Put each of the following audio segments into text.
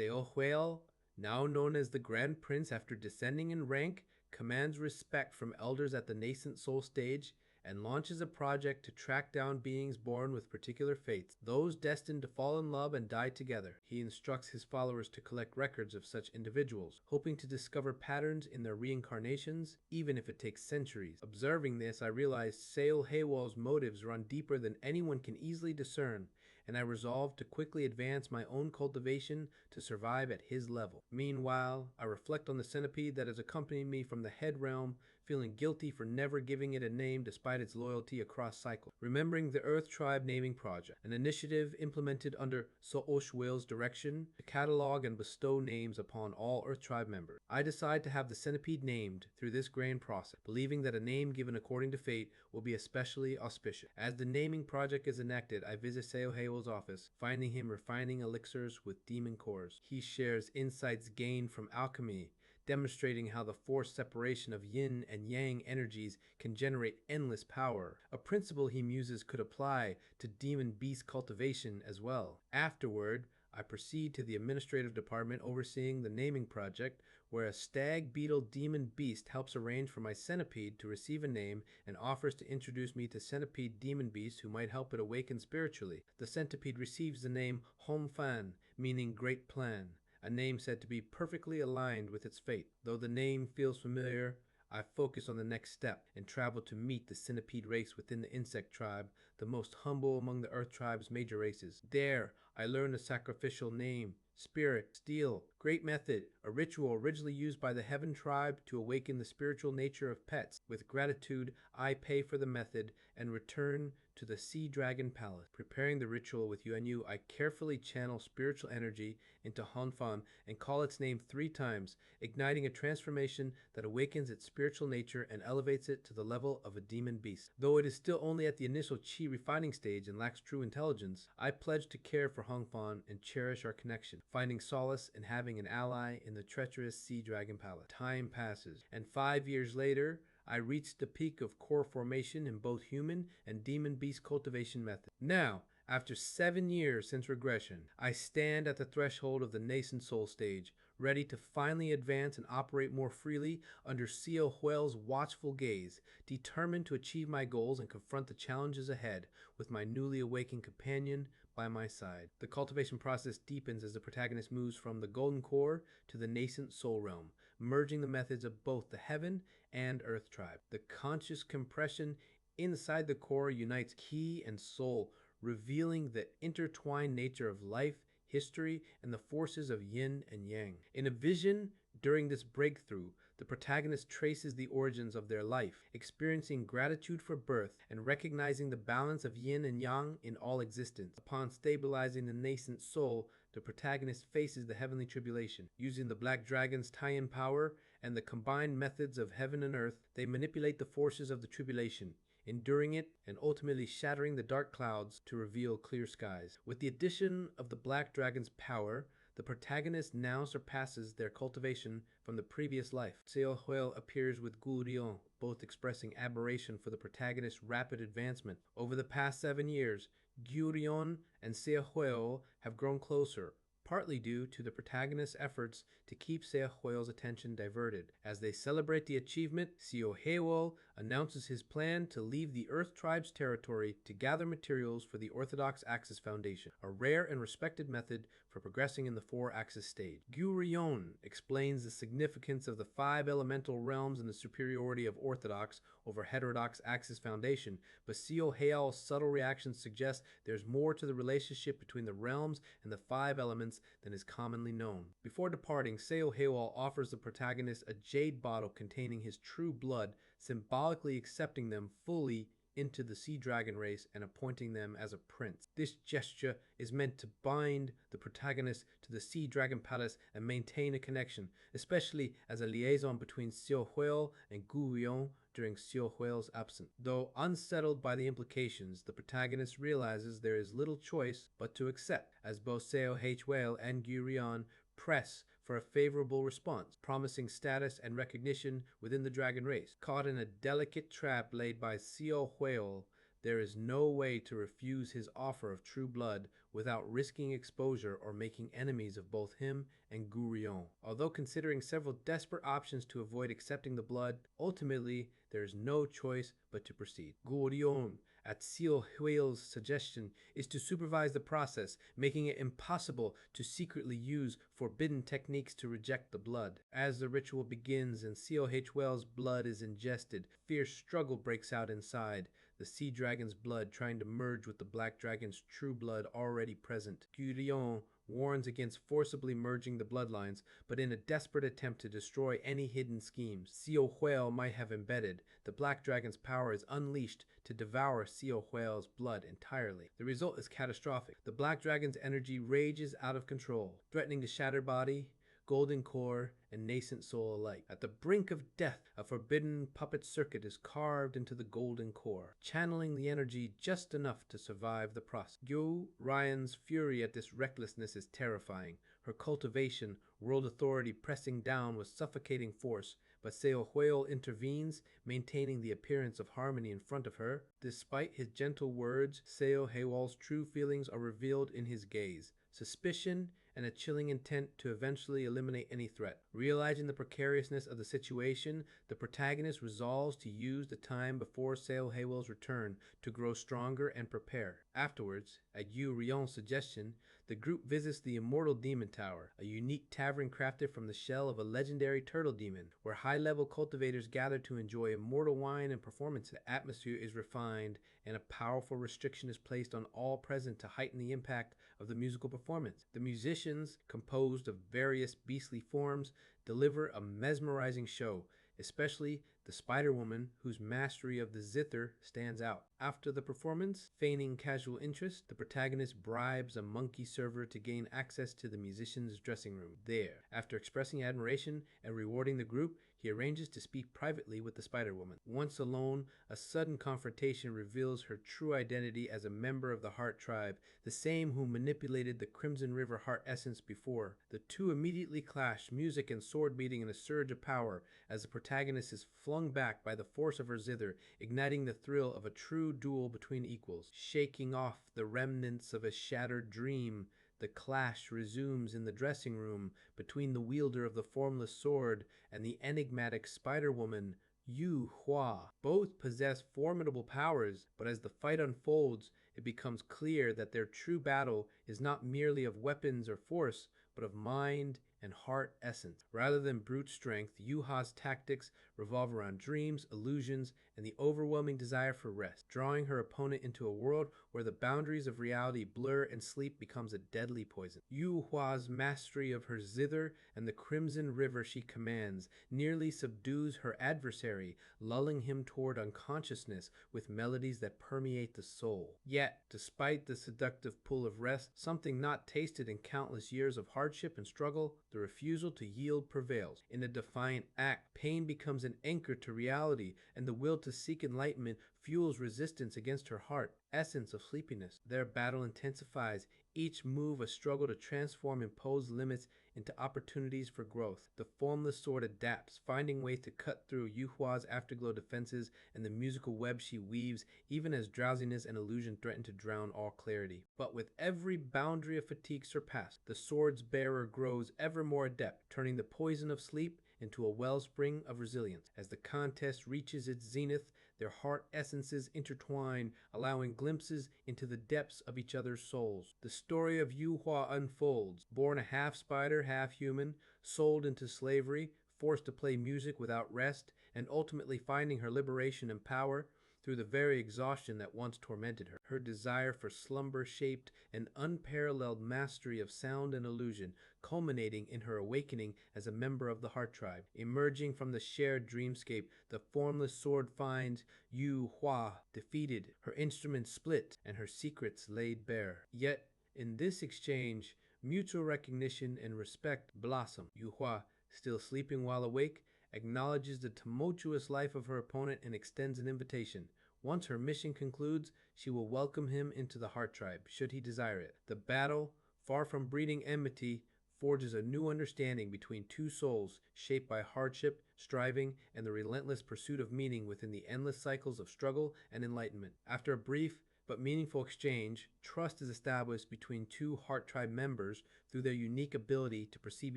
Seo Huel, now known as the Grand Prince after descending in rank, commands respect from elders at the nascent soul stage and launches a project to track down beings born with particular fates, those destined to fall in love and die together. He instructs his followers to collect records of such individuals, hoping to discover patterns in their reincarnations, even if it takes centuries. Observing this, I realized Seo Haywal's motives run deeper than anyone can easily discern, and I resolved to quickly advance my own cultivation to survive at his level. Meanwhile, I reflect on the centipede that has accompanied me from the head realm, feeling guilty for never giving it a name despite its loyalty across cycles. Remembering the Earth Tribe Naming Project, an initiative implemented under Sooshwale's direction to catalog and bestow names upon all Earth Tribe members. I decide to have the centipede named through this grand process, believing that a name given according to fate will be especially auspicious. As the naming project is enacted, I visit Seo Haywal's office, finding him refining elixirs with demon cores. He shares insights gained from alchemy, demonstrating how the forced separation of yin and yang energies can generate endless power, a principle he muses could apply to demon beast cultivation as well. Afterward, I proceed to the administrative department overseeing the naming project, where a stag beetle demon beast helps arrange for my centipede to receive a name and offers to introduce me to centipede demon beasts who might help it awaken spiritually. The centipede receives the name Hongfan, meaning great plan, a name said to be perfectly aligned with its fate. Though the name feels familiar, I focus on the next step and travel to meet the centipede race within the insect tribe, the most humble among the Earth tribe's major races. There, I learn the sacrificial name, spirit, steel, great method, a ritual originally used by the Heaven tribe to awaken the spiritual nature of pets. With gratitude, I pay for the method and return to the Sea Dragon Palace. Preparing the ritual with Yuanyu, I carefully channel spiritual energy into Hanfan and call its name 3 times, igniting a transformation that awakens its spiritual nature and elevates it to the level of a demon beast. Though it is still only at the initial chi refining stage and lacks true intelligence, I pledge to care for Hanfan and cherish our connection, finding solace in having an ally in the treacherous Sea Dragon Palace. Time passes, and 5 years later, I reached the peak of core formation in both human and demon beast cultivation methods. Now, after 7 years since regression, I stand at the threshold of the nascent soul stage, ready to finally advance and operate more freely under Seo Huel's watchful gaze, determined to achieve my goals and confront the challenges ahead with my newly awakened companion by my side. The cultivation process deepens as the protagonist moves from the golden core to the nascent soul realm, merging the methods of both the Heaven and Earth tribe. The conscious compression inside the core unites ki and soul, revealing the intertwined nature of life, history, and the forces of yin and yang. In a vision during this breakthrough, the protagonist traces the origins of their life, experiencing gratitude for birth and recognizing the balance of yin and yang in all existence. Upon stabilizing the nascent soul, the protagonist faces the heavenly tribulation. Using the Black Dragon's tie-in power and the combined methods of heaven and earth, they manipulate the forces of the tribulation, enduring it and ultimately shattering the dark clouds to reveal clear skies. With the addition of the Black Dragon's power, the protagonist now surpasses their cultivation from the previous life. Seo Huel appears with Gu Rion, both expressing admiration for the protagonist's rapid advancement. Over the past 7 years, Gu Rion and Seo Huel have grown closer, partly due to the protagonist's efforts to keep Seo Huel's attention diverted. As they celebrate the achievement, Seo Haywal announces his plan to leave the Earth Tribe's territory to gather materials for the Orthodox Axis Foundation, a rare and respected method for progressing in the 4-axis stage. Gu Rion explains the significance of the 5 elemental realms and the superiority of Orthodox over Heterodox Axis Foundation, but Seo Hayal's subtle reactions suggest there's more to the relationship between the realms and the 5 elements than is commonly known. Before departing, Seo Haywal offers the protagonist a jade bottle containing his true blood, symbolically accepting them fully into the Sea Dragon race and appointing them as a prince. This gesture is meant to bind the protagonist to the Sea Dragon Palace and maintain a connection, especially as a liaison between Seo Huel and Gu Rion during Seo Huel's absence. Though unsettled by the implications, the protagonist realizes there is little choice but to accept, as both Seo Huel and Gu Rion press for a favorable response, promising status and recognition within the dragon race. Caught in a delicate trap laid by Seo Huel, there is no way to refuse his offer of true blood without risking exposure or making enemies of both him and Gurion. Although considering several desperate options to avoid accepting the blood, ultimately there is no choice but to proceed. Gurion, at Seal Huel's suggestion, is to supervise the process, making it impossible to secretly use forbidden techniques to reject the blood. As the ritual begins and Seal Huel's blood is ingested, fierce struggle breaks out inside, the sea dragon's blood trying to merge with the black dragon's true blood already present. Gurion warns against forcibly merging the bloodlines, but in a desperate attempt to destroy any hidden schemes Seal Huel might have embedded, the black dragon's power is unleashed to devour Seal Huel's blood entirely. The result is catastrophic. The black dragon's energy rages out of control, threatening the shattered body, golden core, and nascent soul alike. At the brink of death, a forbidden puppet circuit is carved into the golden core, channeling the energy just enough to survive the process. Gyu Ryan's fury at this recklessness is terrifying, her cultivation, world authority pressing down with suffocating force, but Seo Huel intervenes, maintaining the appearance of harmony in front of her. Despite his gentle words, Seo Huel's true feelings are revealed in his gaze. Suspicion and a chilling intent to eventually eliminate any threat. Realizing the precariousness of the situation, the protagonist resolves to use the time before Seo Huel's return to grow stronger and prepare. Afterwards, at Yu Rion's suggestion, the group visits the Immortal Demon Tower, a unique tavern crafted from the shell of a legendary turtle demon, where high-level cultivators gather to enjoy immortal wine and performances. The atmosphere is refined, and a powerful restriction is placed on all present to heighten the impact of the musical performance. The musicians, composed of various beastly forms, deliver a mesmerizing show, especially the Spider-Woman, whose mastery of the zither stands out. After the performance, feigning casual interest, the protagonist bribes a monkey server to gain access to the musician's dressing room. There, after expressing admiration and rewarding the group, he arranges to speak privately with the Spider-Woman. Once alone, a sudden confrontation reveals her true identity as a member of the Heart Tribe, the same who manipulated the Crimson River Heart essence before. The two immediately clash, music and sword meeting in a surge of power, as the protagonist is flung back by the force of her zither, igniting the thrill of a true duel between equals. Shaking off the remnants of a shattered dream, the clash resumes in the dressing room between the wielder of the formless sword and the enigmatic Spider-Woman, Yu Hua. Both possess formidable powers, but as the fight unfolds, it becomes clear that their true battle is not merely of weapons or force, but of mind and heart essence. Rather than brute strength, Yu Hua's tactics revolve around dreams, illusions, and the overwhelming desire for rest, drawing her opponent into a world where the boundaries of reality blur and sleep becomes a deadly poison. Yu Hua's mastery of her zither and the crimson river she commands nearly subdues her adversary, lulling him toward unconsciousness with melodies that permeate the soul. Yet, despite the seductive pull of rest, something not tasted in countless years of hardship and struggle, the refusal to yield prevails. In a defiant act, pain becomes an anchor to reality, and the will to seek enlightenment fuels resistance against her heart, essence of sleepiness. Their battle intensifies, each move a struggle to transform imposed limits into opportunities for growth. The formless sword adapts, finding ways to cut through Yu Hua's afterglow defenses and the musical web she weaves, even as drowsiness and illusion threaten to drown all clarity. But with every boundary of fatigue surpassed, the sword's bearer grows ever more adept, turning the poison of sleep into a wellspring of resilience. As the contest reaches its zenith, their heart essences intertwine, allowing glimpses into the depths of each other's souls. The story of Yu Hua unfolds. Born a half-spider, half-human, sold into slavery, forced to play music without rest, and ultimately finding her liberation and power through the very exhaustion that once tormented her. Her desire for slumber shaped an unparalleled mastery of sound and illusion, culminating in her awakening as a member of the Heart Tribe. Emerging from the shared dreamscape, the formless sword finds Yu Hua defeated, her instruments split, and her secrets laid bare. Yet, in this exchange, mutual recognition and respect blossom. Yu Hua, still sleeping while awake, acknowledges the tumultuous life of her opponent and extends an invitation. Once her mission concludes, she will welcome him into the Heart Tribe, should he desire it. The battle, far from breeding enmity, forges a new understanding between two souls shaped by hardship, striving, and the relentless pursuit of meaning within the endless cycles of struggle and enlightenment. After a brief but meaningful exchange, trust is established between two Heart Tribe members through their unique ability to perceive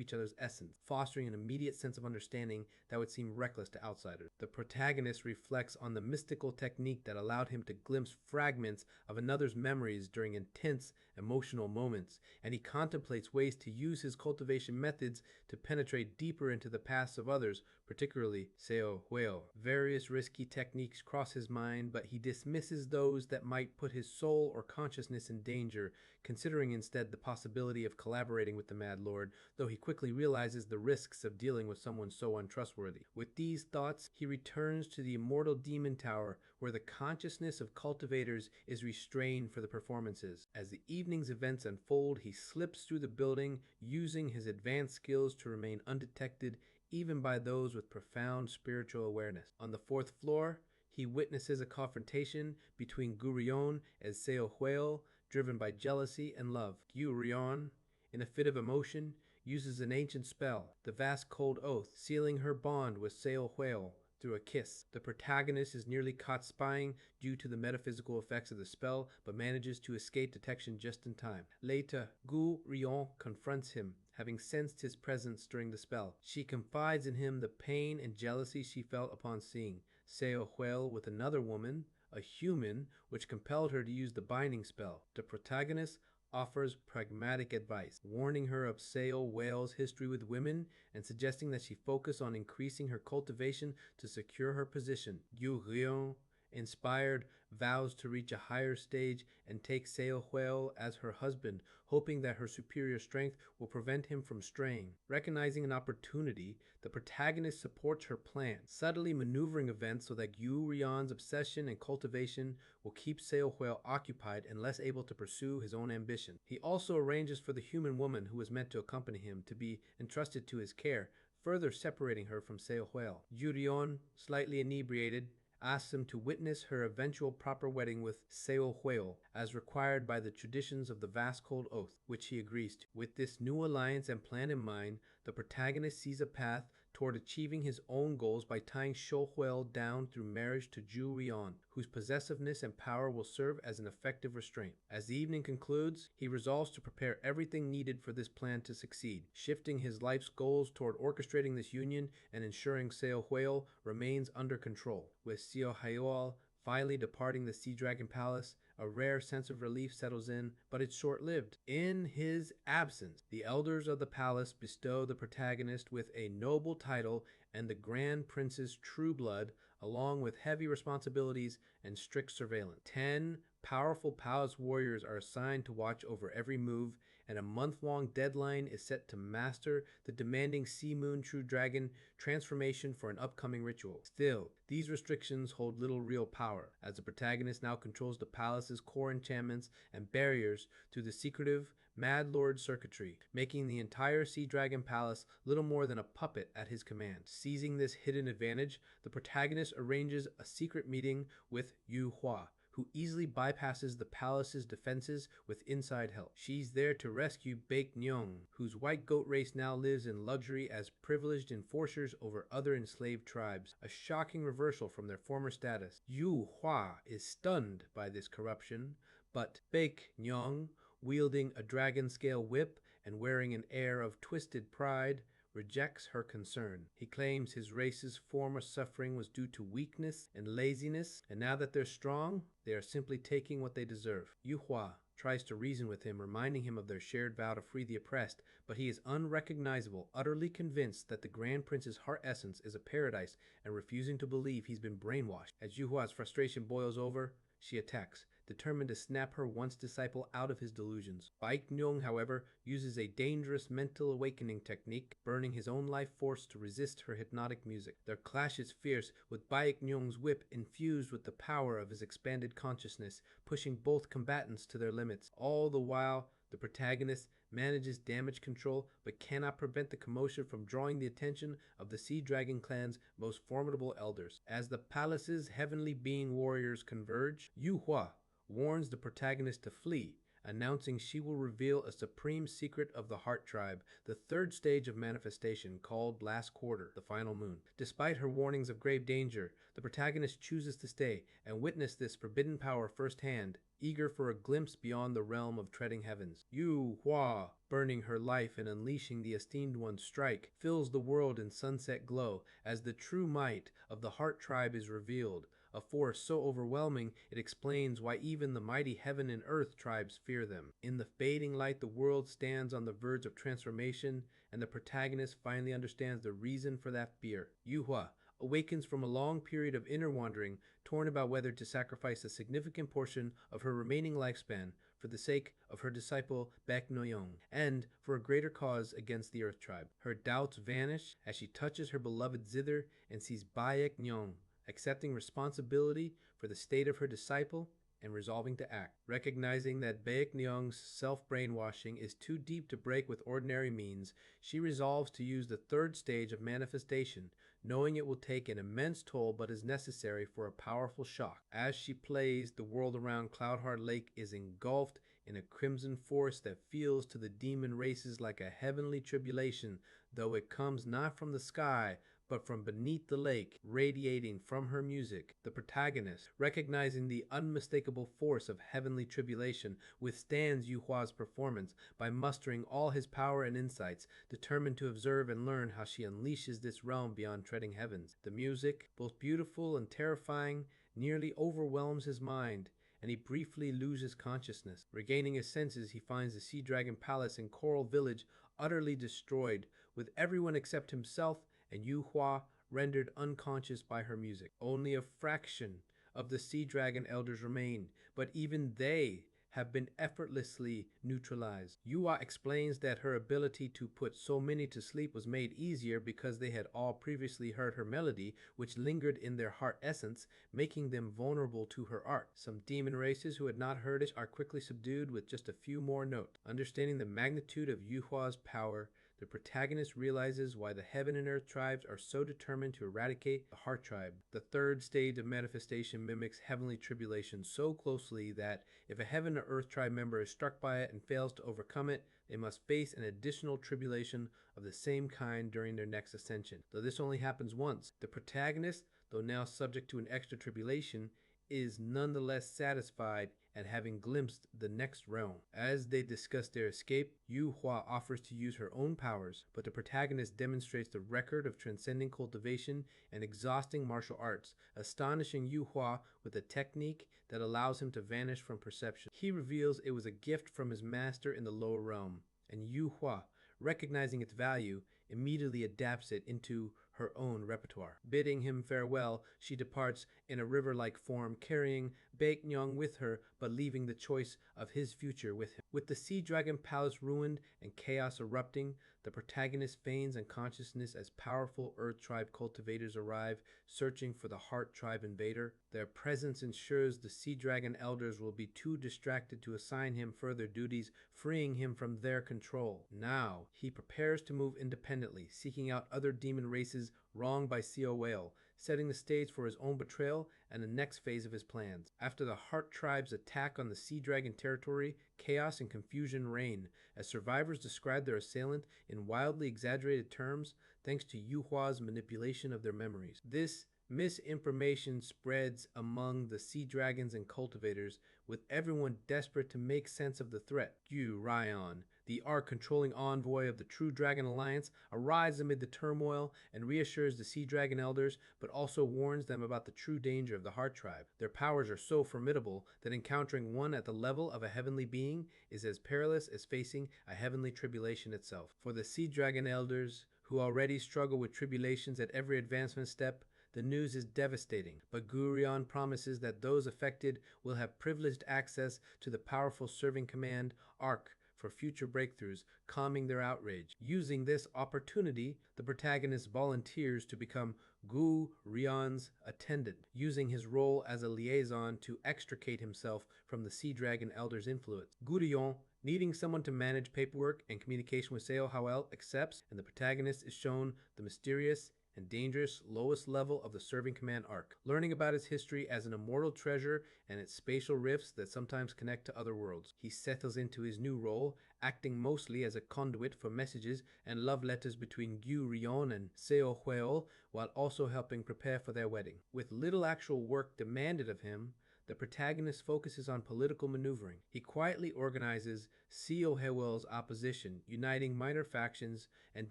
each other's essence, fostering an immediate sense of understanding that would seem reckless to outsiders. The protagonist reflects on the mystical technique that allowed him to glimpse fragments of another's memories during intense emotional moments, and he contemplates ways to use his cultivation methods to penetrate deeper into the pasts of others, particularly Seo Hueo. Various risky techniques cross his mind, but he dismisses those that might put his soul or consciousness in danger, considering instead the possibility of collaborating with the Mad Lord, though he quickly realizes the risks of dealing with someone so untrustworthy. With these thoughts, he returns to the immortal demon tower, where the consciousness of cultivators is restrained for the performances. As the evening's events unfold, he slips through the building, using his advanced skills to remain undetected even by those with profound spiritual awareness. On the fourth floor, he witnesses a confrontation between Gurion and Seo Huel, driven by jealousy and love. Gurion, in a fit of emotion, uses an ancient spell, the Vast Cold Oath, sealing her bond with Seo Huel through a kiss. The protagonist is nearly caught spying due to the metaphysical effects of the spell, but manages to escape detection just in time. Later, Gu Rion confronts him, having sensed his presence during the spell. She confides in him the pain and jealousy she felt upon seeing Seo Huel with another woman, a human, which compelled her to use the binding spell. The protagonist offers pragmatic advice, warning her of Seo Huel's history with women and suggesting that she focus on increasing her cultivation to secure her position. Yu Rion, inspired, vows to reach a higher stage and take Seo Huel as her husband, hoping that her superior strength will prevent him from straying. Recognizing an opportunity, the protagonist supports her plan, subtly maneuvering events so that Yu Rion's obsession and cultivation will keep Seo Huel occupied and less able to pursue his own ambition. He also arranges for the human woman who was meant to accompany him to be entrusted to his care, further separating her from Seo Huel. Yu Rion, slightly inebriated, asks him to witness her eventual proper wedding with Seo Huel, as required by the traditions of the Vast Cold Oath, which he agrees to. With this new alliance and plan in mind, the protagonist sees a path toward achieving his own goals by tying Seo Huel down through marriage to Ju Rion, whose possessiveness and power will serve as an effective restraint. As the evening concludes, he resolves to prepare everything needed for this plan to succeed, shifting his life's goals toward orchestrating this union and ensuring Seo Huel remains under control. With Seo Huel finally departing the Sea Dragon Palace, a rare sense of relief settles in, but it's short-lived. In his absence, the elders of the palace bestow the protagonist with a noble title and the Grand Prince's true blood, along with heavy responsibilities and strict surveillance. 10 powerful palace warriors are assigned to watch over every move, and a month-long deadline is set to master the demanding Sea Moon True Dragon transformation for an upcoming ritual. Still, these restrictions hold little real power, as the protagonist now controls the palace's core enchantments and barriers through the secretive Mad Lord circuitry, making the entire Sea Dragon Palace little more than a puppet at his command. Seizing this hidden advantage, the protagonist arranges a secret meeting with Yu Hua, who easily bypasses the palace's defenses with inside help. She's there to rescue Baek Nyong, whose white goat race now lives in luxury as privileged enforcers over other enslaved tribes, a shocking reversal from their former status. Yu Hua is stunned by this corruption, but Baek Nyong, wielding a dragon-scale whip and wearing an air of twisted pride, rejects her concern. He claims his race's former suffering was due to weakness and laziness, and now that they're strong, they are simply taking what they deserve. Yu Hua tries to reason with him, reminding him of their shared vow to free the oppressed, but he is unrecognizable, utterly convinced that the Grand Prince's heart essence is a paradise and refusing to believe he's been brainwashed. As Yu Hua's frustration boils over, she attacks, determined to snap her once disciple out of his delusions. Baek Nyong, however, uses a dangerous mental awakening technique, burning his own life force to resist her hypnotic music. Their clash is fierce, with Baek Nyong's whip infused with the power of his expanded consciousness, pushing both combatants to their limits. All the while, the protagonist manages damage control, but cannot prevent the commotion from drawing the attention of the Sea Dragon clan's most formidable elders. As the palace's heavenly being warriors converge, Yu Hua warns the protagonist to flee, announcing she will reveal a supreme secret of the Heart Tribe, the third stage of manifestation called Last Quarter, the final moon. Despite her warnings of grave danger, the protagonist chooses to stay and witness this forbidden power firsthand, eager for a glimpse beyond the realm of treading heavens. Yu Hua, burning her life and unleashing the esteemed one's strike, fills the world in sunset glow as the true might of the Heart Tribe is revealed, a force so overwhelming it explains why even the mighty heaven and earth tribes fear them. In the fading light, the world stands on the verge of transformation, and the protagonist finally understands the reason for that fear. Yuhua awakens from a long period of inner wandering, torn about whether to sacrifice a significant portion of her remaining lifespan for the sake of her disciple Baek Noyoung, and for a greater cause against the Earth Tribe. Her doubts vanish as she touches her beloved zither and sees Baek Nyong accepting responsibility for the state of her disciple and resolving to act. Recognizing that Baek Nyong's self-brainwashing is too deep to break with ordinary means, she resolves to use the third stage of manifestation, knowing it will take an immense toll but is necessary for a powerful shock. As she plays, the world around Cloudheart Lake is engulfed in a crimson force that feels to the demon races like a heavenly tribulation, though it comes not from the sky, but from beneath the lake, radiating from her music. The protagonist, recognizing the unmistakable force of heavenly tribulation, withstands Yuhua's performance by mustering all his power and insights, determined to observe and learn how she unleashes this realm beyond treading heavens. The music, both beautiful and terrifying, nearly overwhelms his mind, and he briefly loses consciousness. Regaining his senses, he finds the Sea Dragon Palace and Coral Village utterly destroyed, with everyone except himself and Yu Hua rendered unconscious by her music. Only a fraction of the Sea Dragon Elders remain, but even they have been effortlessly neutralized. Yua explains that her ability to put so many to sleep was made easier because they had all previously heard her melody, which lingered in their heart essence, making them vulnerable to her art. Some demon races who had not heard it are quickly subdued with just a few more notes. Understanding the magnitude of Yuhua's power, the protagonist realizes why the Heaven and Earth tribes are so determined to eradicate the Heart Tribe. The third stage of manifestation mimics heavenly tribulation so closely that if a Heaven or Earth tribe member is struck by it and fails to overcome it, they must face an additional tribulation of the same kind during their next ascension. Though this only happens once, the protagonist, though now subject to an extra tribulation, is nonetheless satisfied at having glimpsed the next realm. As they discuss their escape, Yu Hua offers to use her own powers, but the protagonist demonstrates the record of transcending cultivation and exhausting martial arts, astonishing Yu Hua with a technique that allows him to vanish from perception. He reveals it was a gift from his master in the lower realm, and Yu Hua, recognizing its value, immediately adapts it into her own repertoire. Bidding him farewell, she departs in a river-like form, carrying Baek Nyong with her, but leaving the choice of his future with him. With the Sea Dragon Palace ruined and chaos erupting, the protagonist feigns unconsciousness as powerful Earth Tribe cultivators arrive, searching for the Heart Tribe invader. Their presence ensures the Sea Dragon Elders will be too distracted to assign him further duties, freeing him from their control. Now, he prepares to move independently, seeking out other demon races wronged by Seo Whale, setting the stage for his own betrayal and the next phase of his plans. After the Heart Tribe's attack on the Sea Dragon territory, chaos and confusion reign, as survivors describe their assailant in wildly exaggerated terms thanks to Yu Hua's manipulation of their memories. This misinformation spreads among the sea dragons and cultivators, with everyone desperate to make sense of the threat. Yu Ryan, the arc-controlling envoy of the True Dragon Alliance, arrives amid the turmoil and reassures the Sea Dragon Elders, but also warns them about the true danger of the Heart Tribe. Their powers are so formidable that encountering one at the level of a heavenly being is as perilous as facing a heavenly tribulation itself. For the Sea Dragon Elders, who already struggle with tribulations at every advancement step, the news is devastating, but Gurion promises that those affected will have privileged access to the powerful serving command ARC for future breakthroughs, calming their outrage. Using this opportunity, the protagonist volunteers to become Gu Rion's attendant, using his role as a liaison to extricate himself from the Sea Dragon Elder's influence. Gurion, needing someone to manage paperwork and communication with Seo Howell, accepts, and the protagonist is shown the mysterious and dangerous lowest level of the Serving Command arc, learning about its history as an immortal treasure and its spatial rifts that sometimes connect to other worlds. He settles into his new role, acting mostly as a conduit for messages and love letters between Gu Rion and Seo Hueol, while also helping prepare for their wedding. With little actual work demanded of him, the protagonist focuses on political maneuvering. He quietly organizes Seo Hewell's opposition, uniting minor factions and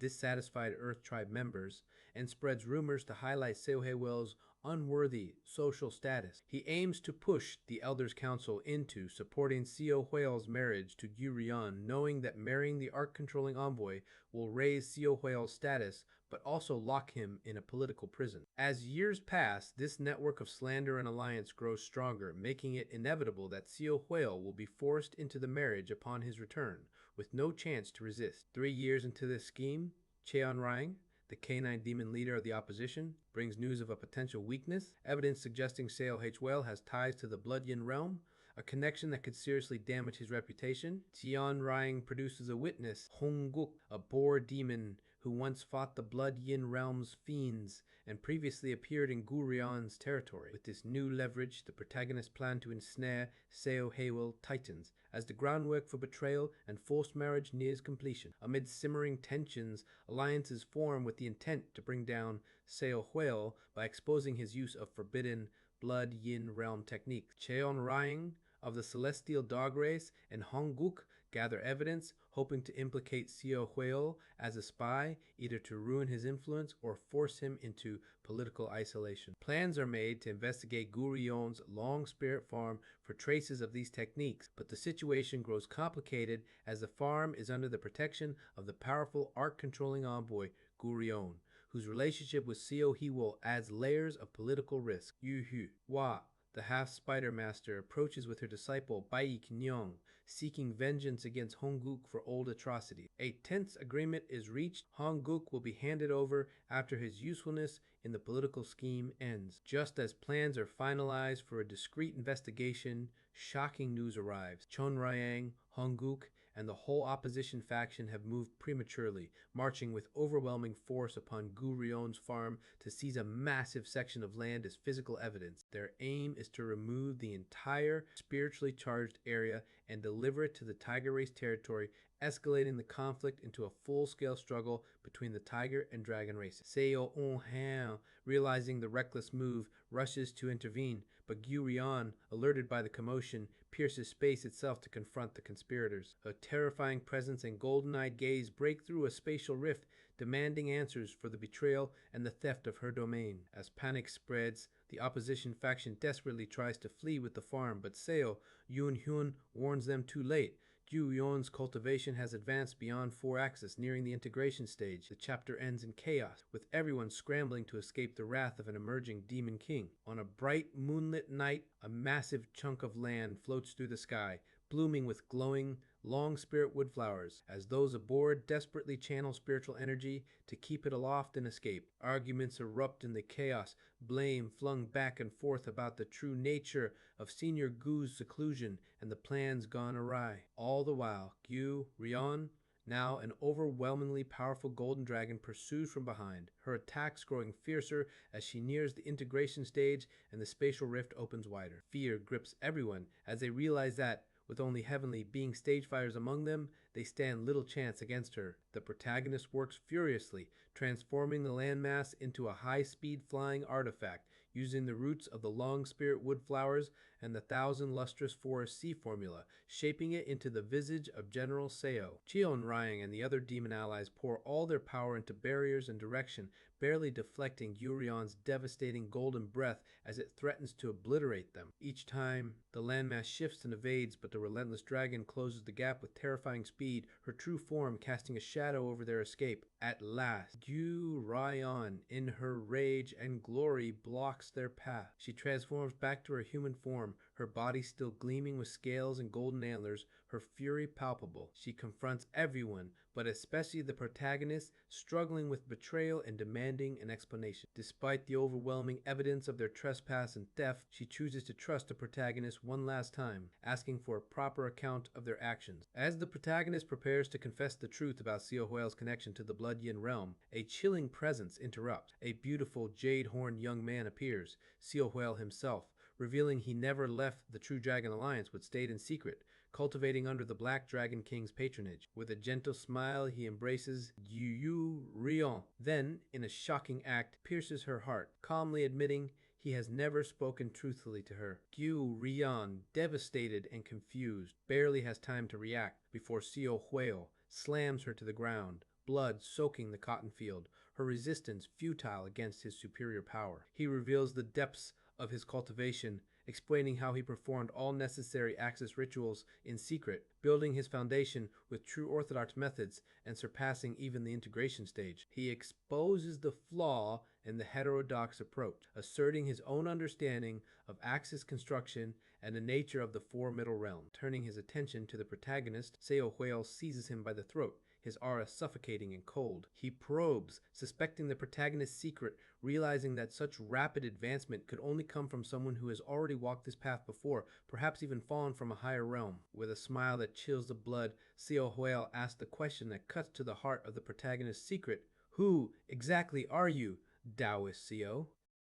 dissatisfied Earth Tribe members, and spreads rumors to highlight Seo Hewell's unworthy social status. He aims to push the Elders Council into supporting Seo Hueol's marriage to Gurion, knowing that marrying the Arc-controlling envoy will raise Seo Hueol's status, but also lock him in a political prison. As years pass, this network of slander and alliance grows stronger, making it inevitable that Seo Hueol will be forced into the marriage upon his return, with no chance to resist. 3 years into this scheme, Cheon Rang, the canine demon leader of the opposition, brings news of a potential weakness, evidence suggesting Seo Hueol has ties to the Blood Yin realm, a connection that could seriously damage his reputation. Cheon Rang produces a witness, Hongguk, a boar demon who once fought the Blood Yin realm's fiends and previously appeared in Gurion's territory. With this new leverage, the protagonist planned to ensnare Seo Hueol tightens as the groundwork for betrayal and forced marriage nears completion. Amid simmering tensions, alliances form with the intent to bring down Seo Hueol by exposing his use of forbidden Blood Yin realm techniques. Cheon Rang of the Celestial Dog Race and Hongguk gather evidence, hoping to implicate Seo Hueol as a spy, either to ruin his influence or force him into political isolation. Plans are made to investigate Gurion's Long Spirit Farm for traces of these techniques, but the situation grows complicated as the farm is under the protection of the powerful Arc-controlling envoy, Gurion, whose relationship with Seo Hueol adds layers of political risk. Yu Hu Wa, the half-spider master, approaches with her disciple Bai Qingyong, seeking vengeance against Hongguk for old atrocities. A tense agreement is reached. Hongguk will be handed over after his usefulness in the political scheme ends. Just as plans are finalized for a discreet investigation, shocking news arrives. Chon Ryang, Hongguk, and the whole opposition faction have moved prematurely, marching with overwhelming force upon Gurion's farm to seize a massive section of land as physical evidence. Their aim is to remove the entire spiritually charged area and deliver it to the Tiger Race territory, escalating the conflict into a full-scale struggle between the Tiger and Dragon races. Seo On-han, realizing the reckless move, rushes to intervene, but Gurion, alerted by the commotion, pierces space itself to confront the conspirators. Her terrifying presence and golden-eyed gaze break through a spatial rift, demanding answers for the betrayal and the theft of her domain. As panic spreads, the opposition faction desperately tries to flee with the farm, but Seo Yun-hyun warns them too late. Gyu-yon's cultivation has advanced beyond 4-axis, nearing the integration stage. The chapter ends in chaos, with everyone scrambling to escape the wrath of an emerging demon king. On a bright, moonlit night, a massive chunk of land floats through the sky, blooming with glowing, long spirit wood flowers, as those aboard desperately channel spiritual energy to keep it aloft and escape. Arguments erupt in the chaos, blame flung back and forth about the true nature of Senior Gu's seclusion and the plans gone awry. All the while, Gu Rion, now an overwhelmingly powerful golden dragon, pursues from behind, her attacks growing fiercer as she nears the integration stage and the spatial rift opens wider. Fear grips everyone as they realize that, with only heavenly being stage fighters among them, they stand little chance against her. The protagonist works furiously, transforming the landmass into a high-speed flying artifact, using the roots of the long spirit wood flowers and the thousand lustrous forest sea formula, shaping it into the visage of General Seo. Cheon Ryang and the other demon allies pour all their power into barriers and direction, barely deflecting Gurion's devastating golden breath as it threatens to obliterate them. Each time, the landmass shifts and evades, but the relentless dragon closes the gap with terrifying speed, her true form casting a shadow over their escape. At last, Gu Ryan, in her rage and glory, blocks their path. She transforms back to her human form, her body still gleaming with scales and golden antlers, her fury palpable. She confronts everyone, but especially the protagonist, struggling with betrayal and demanding an explanation. Despite the overwhelming evidence of their trespass and theft, she chooses to trust the protagonist one last time, asking for a proper account of their actions. As the protagonist prepares to confess the truth about Seo Huel's connection to the Blood Yin realm, a chilling presence interrupts. A beautiful jade-horned young man appears, Seo Huel himself, revealing he never left the True Dragon Alliance but stayed in secret, cultivating under the Black Dragon King's patronage. With a gentle smile, he embraces Yu Rion, then, in a shocking act, pierces her heart, calmly admitting he has never spoken truthfully to her. Yu Rion, devastated and confused, barely has time to react before Seo Huel slams her to the ground, blood soaking the cotton field, her resistance futile against his superior power. He reveals the depths of his cultivation, explaining how he performed all necessary Axis rituals in secret, building his foundation with true orthodox methods and surpassing even the integration stage. He exposes the flaw in the heterodox approach, asserting his own understanding of Axis construction and the nature of the Four Middle Realms. Turning his attention to the protagonist, Seo Huel seizes him by the throat, his aura suffocating and cold. He probes, suspecting the protagonist's secret, realizing that such rapid advancement could only come from someone who has already walked this path before, perhaps even fallen from a higher realm. With a smile that chills the blood, Seo Huel asks the question that cuts to the heart of the protagonist's secret. Who exactly are you, Taoist Seo?